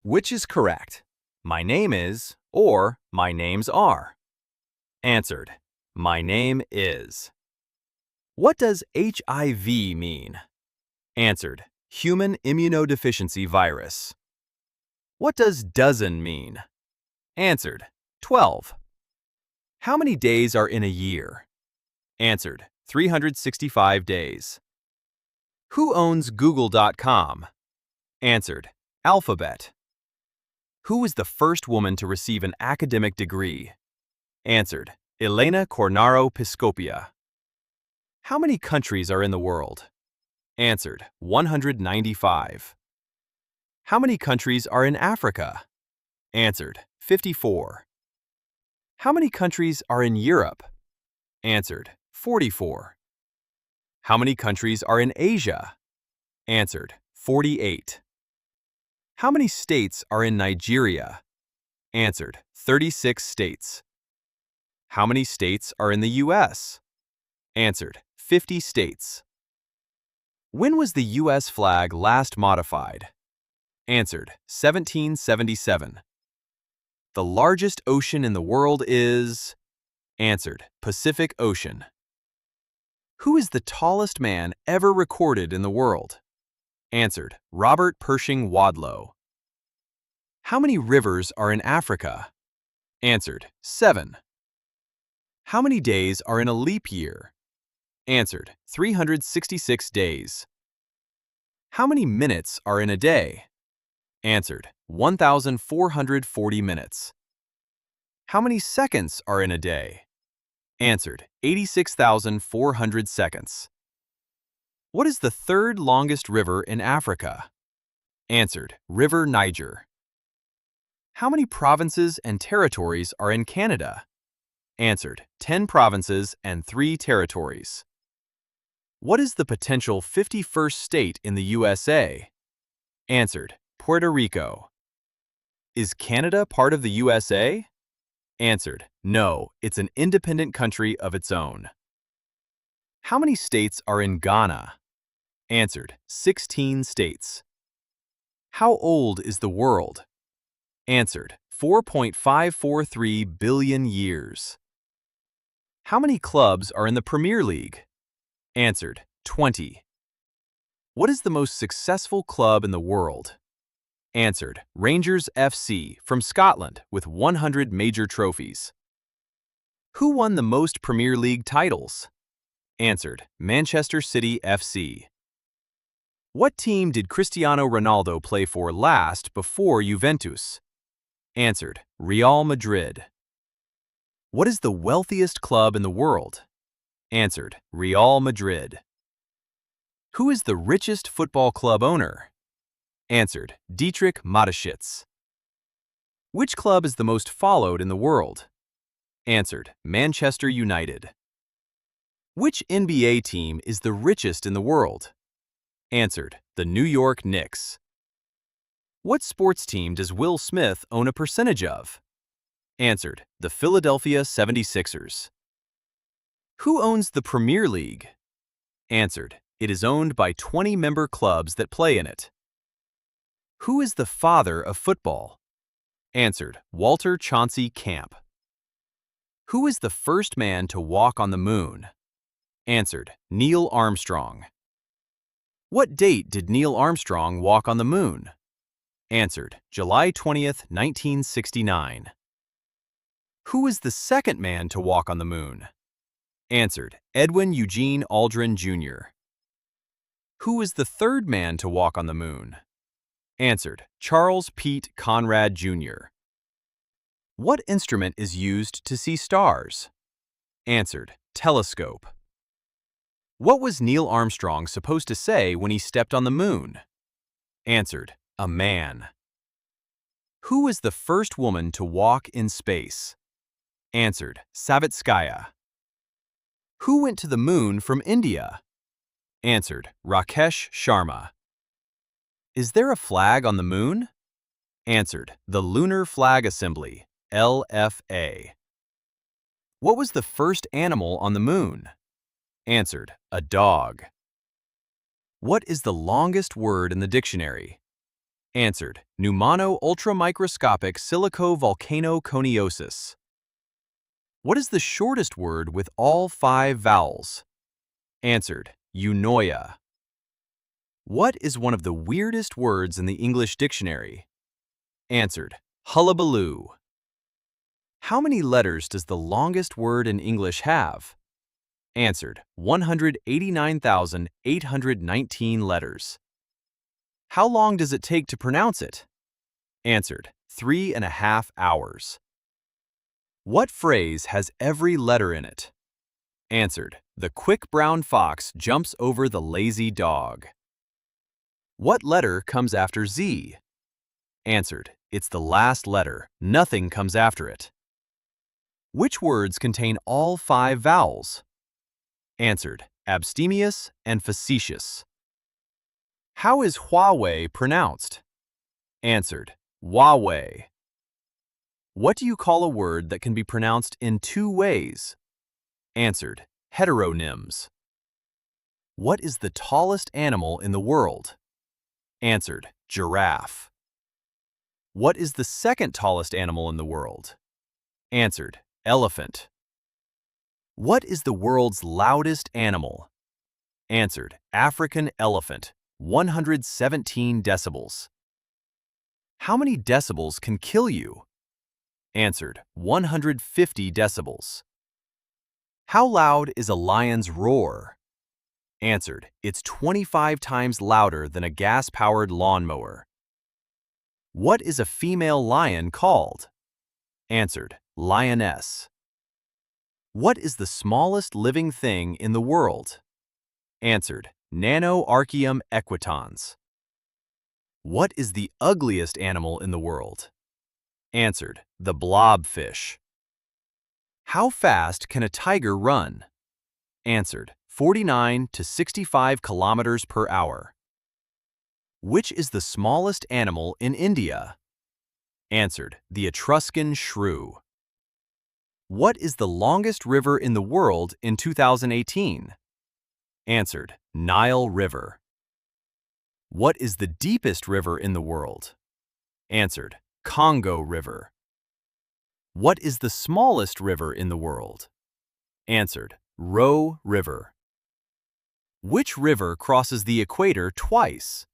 Which is correct? My name is or my names are? Answered. My name is. What does HIV mean? Answered. Human immunodeficiency virus. What does dozen mean? Answered. 12. How many days are in a year? Answered. 365 days. Who owns Google.com? Answered. Alphabet. Who was the first woman to receive an academic degree? Answered. Elena Cornaro Piscopia. How many countries are in the world? Answered. 195. How many countries are in Africa? Answered. 54. How many countries are in Europe? Answered. 44. How many countries are in Asia? Answered. 48. How many states are in Nigeria? Answered. 36 states. How many states are in the U.S.? Answered. 50 states. When was the U.S. flag last modified? Answered. 1777. The largest ocean in the world is? Answered. Pacific Ocean. Who is the tallest man ever recorded in the world? Answered. Robert Pershing Wadlow. How many rivers are in Africa? Answered. 7. How many days are in a leap year? Answered. 366 days. How many minutes are in a day? Answered. 1,440 minutes. How many seconds are in a day? Answered. 86,400 seconds. What is the third longest river in Africa? Answered. River Niger. How many provinces and territories are in Canada? Answered. 10 provinces and 3 territories. What is the potential 51st state in the USA? Answered. Puerto Rico. Is Canada part of the USA? Answered. No, it's an independent country of its own. How many states are in Ghana? Answered. 16 states. How old is the world? Answered. 4.543 billion years. How many clubs are in the Premier League? Answered. 20. What is the most successful club in the world? Answered. Rangers FC from Scotland with 100 major trophies. Who won the most Premier League titles? Answered. Manchester City FC. What team did Cristiano Ronaldo play for last before Juventus? Answered. Real Madrid. What is the wealthiest club in the world? Answered. Real Madrid. Who is the richest football club owner? Answered. Dietrich Mateschitz. Which club is the most followed in the world? Answered. Manchester United. Which NBA team is the richest in the world? Answered. The New York Knicks. What sports team does Will Smith own a percentage of? Answered. The Philadelphia 76ers. Who owns the Premier League? Answered. It is owned by 20 member clubs that play in it. Who is the father of football? Answered. Walter Chauncey Camp. Who is the first man to walk on the moon? Answered. Neil Armstrong. What date did Neil Armstrong walk on the moon? Answered. July 20th, 1969. Who is the second man to walk on the moon? Answered. Edwin Eugene Aldrin, Jr. Who is the third man to walk on the moon? Answered. Charles Pete Conrad, Jr. What instrument is used to see stars? Answered. Telescope. What was Neil Armstrong supposed to say when he stepped on the moon? Answered. A man. Who is the first woman to walk in space? Answered. Savitskaya. Who went to the moon from India? Answered. Rakesh Sharma. Is there a flag on the moon? Answered. The Lunar Flag Assembly, LFA. What was the first animal on the moon? Answered. A dog. What is the longest word in the dictionary? Answered, pneumano-ultramicroscopic silico-volcanoconiosis. What is the shortest word with all 5 vowels? Answered, eunoia. What is one of the weirdest words in the English dictionary? Answered, hullabaloo. How many letters does the longest word in English have? Answered, 189,819 letters. How long does it take to pronounce it? Answered, 3.5 hours. What phrase has every letter in it? Answered, the quick brown fox jumps over the lazy dog. What letter comes after Z? Answered, it's the last letter. Nothing comes after it. Which words contain all 5 vowels? Answered, abstemious and facetious. How is Huawei pronounced? Answered, Huawei. What do you call a word that can be pronounced in 2 ways? Answered, heteronyms. What is the tallest animal in the world? Answered, giraffe. What is the second tallest animal in the world? Answered, elephant. What is the world's loudest animal? Answered, African elephant, 117 decibels. How many decibels can kill you? Answered, 150 decibels. How loud is a lion's roar? Answered, it's 25 times louder than a gas-powered lawnmower. What is a female lion called? Answered, lioness. What is the smallest living thing in the world? Answered, Nanoarchaeum equitans. What is the ugliest animal in the world? Answered, the blobfish. How fast can a tiger run? Answered, 49 to 65 kilometers per hour. Which is the smallest animal in India? Answered, the Etruscan shrew. What is the longest river in the world in 2018? Answered, Nile River. What is the deepest river in the world? Answered, Congo River. What is the smallest river in the world? Answered, Roe River. Which river crosses the equator twice?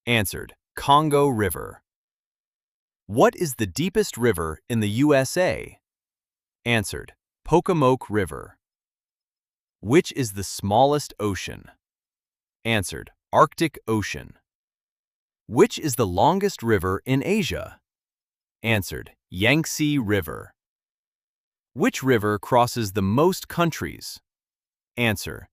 Answered, Congo River. What is the deepest river in the USA? Answered, Pocomoke River. Which is the smallest ocean? Answered, Arctic Ocean. Which is the longest river in Asia? Answered, Yangtze River. Which river crosses the most countries? Answer,